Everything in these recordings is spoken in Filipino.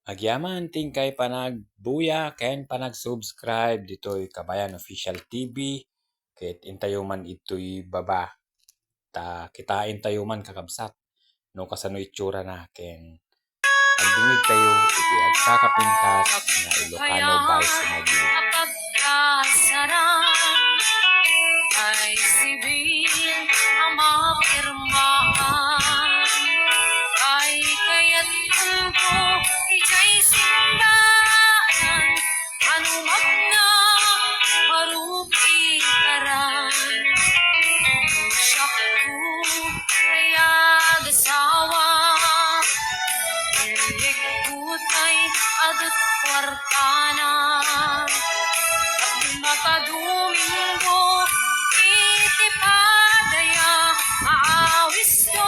Agyaman tingkay panagbuya ken panag-subscribe ditoy Kabayan Official TV ket intayo man ito'y baba ta kitain tayo man kakabsat no kasano itsura na ken agdingig tayo iti agkakapintas nga Ilocano by Sumagi. Ay sibil ang mga pirmaan ay kaya't ko ika'y simbahan anumag na marupi karan siyak ko kaya gasawa ilik kutay adot kwartana at makadumingo iti padaya aawis ko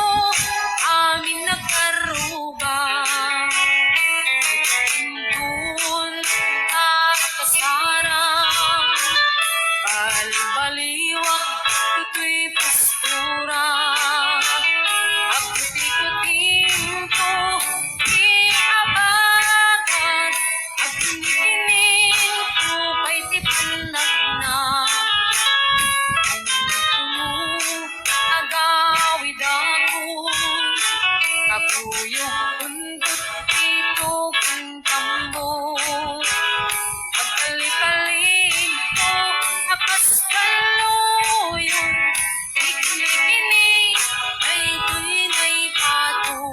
amin nagkaruba timpun at kasarang balbaliwak ito'y pastura at kuti-kuting ko iabagan at kinikinig ko kay tipanag na agawid kapuyog undot dito kung tambo pagkali-kalig ko akas kaluyong ikinig ay tunay pato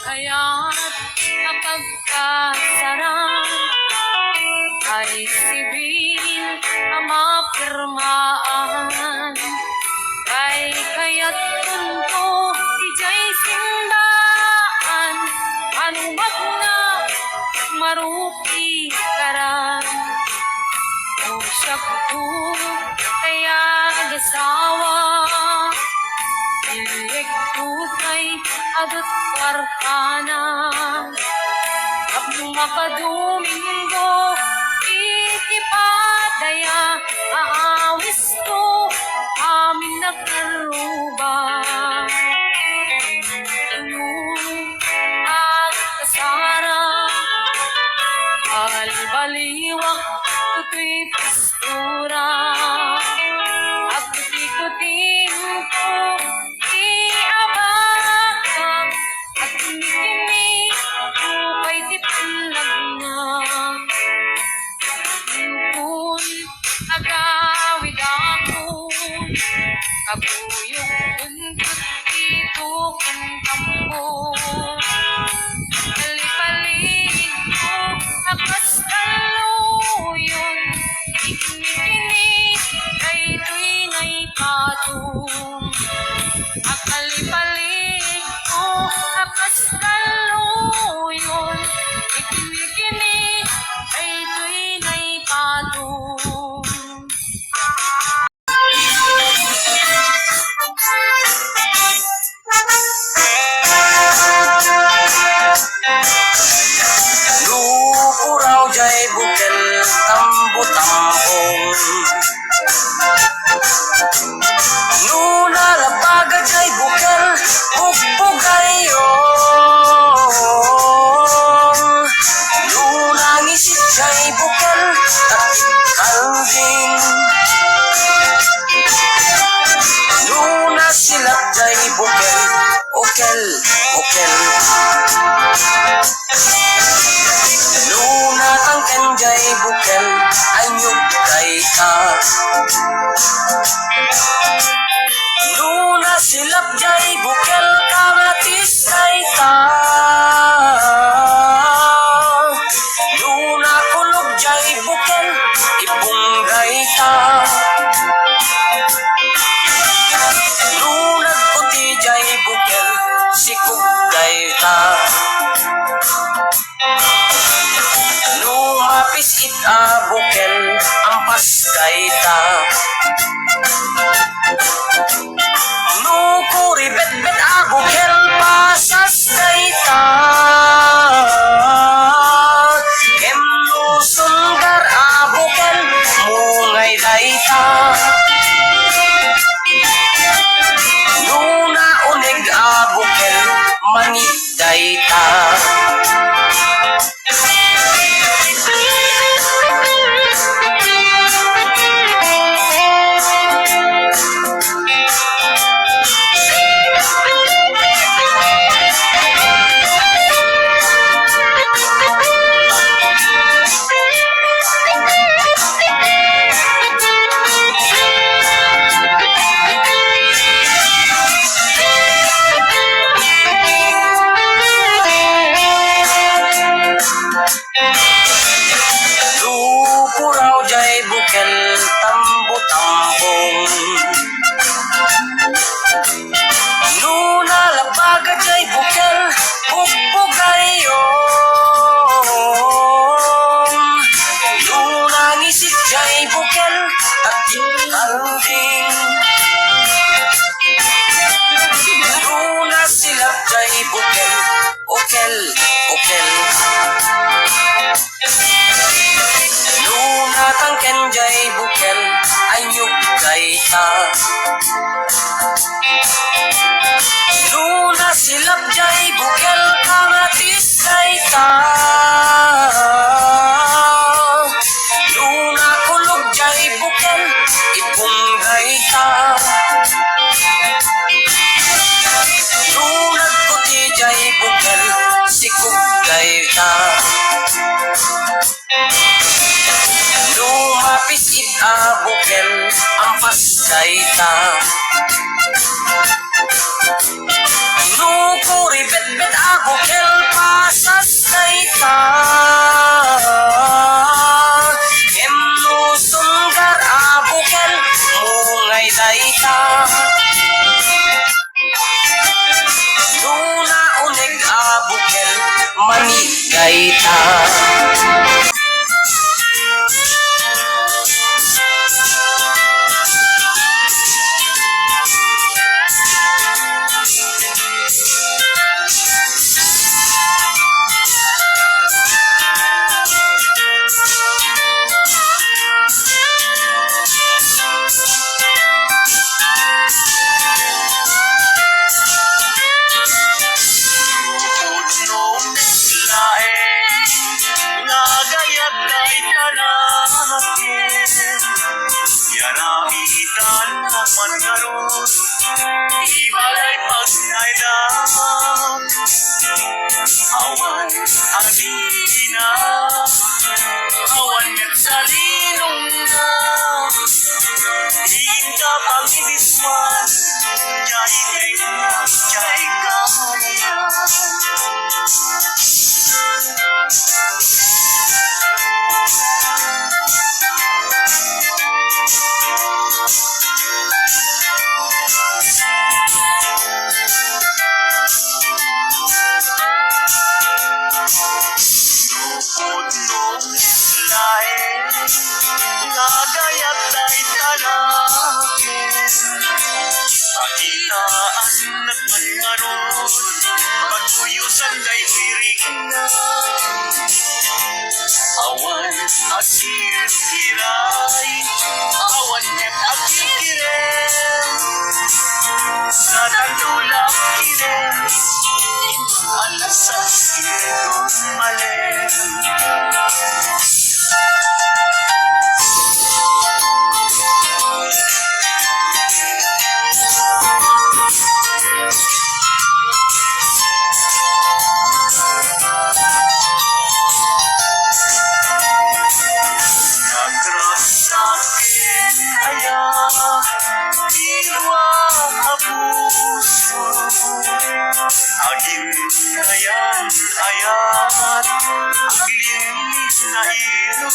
kaya't kapag kasarang ay sibil ang mapirmaan ay kaya't tunto ijay simbahan anumag na marupi karan o siyak ko kaya gasawa ilik kutay adot kwartana at makadumingo iti padaya aawis ko amin nagkaruba at kasara balbaliwak ito'y pastura at kuti-kuting ko iabagan at kinikinig ko kay tipanag timpun agawid kabuyog undot dito kung tambo pali-palig ko akas kaluyong ikinig kay tunay patong akali-palig ko akas kaluyong ikinig kay tunay patong Lupuraw jay bukel tambo-tambong Nuna labaga jay bukel bugbugayon Nuna ngisit jay bukel takit kalbing Nuna silap jay bukel okel okel Luna tangken jay bukel anyog kay ka Luna silap jay bukel kamatis kay ka Luna kulog jay bukel ipunggay ka Luna puti jay bukel sikugay ka Lumapis it a bukel ampas kay ta ta. Nuna unig abukel maniday ta. Lupuraw jay bukel tambo-tambong. Nuna labaga jay bukel bugbugayon. Nuna ngisik jay bukel taging-kalding. Nuna silap jay bukel okel okel. Nuna tangken jay bukel anyuk kay ta. Nuna silap jay bukel kamatis kay ta. Nuna kulog jay bukel ipunggay ta. Nuna kuti jay bukel sikugay ta. Lumapis ita bukel ampas kay ta. Nukuri bet-bet a bukel pasas kay ta. Emno sunggar a bukel mungay day ta. Nuna unig a bukel manigay ta. Yaramitan naman ngayon, ibalay pagkailan. Awan adina, awan nagsalinong na. Hinta pangibisman, jay kaya. Lupod nung lahe, nagayat day tanakin. Pakitaan nagmangaron, pagkuyusan day piring na. Awan asir kiray, awan net akikiren. Sa tandulak kiren, alasas itong malen. Nagrasakin kaya iwa abuso. Aging ngayan ayat aglin na ilo.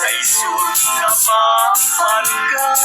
Kaisun na pahalgan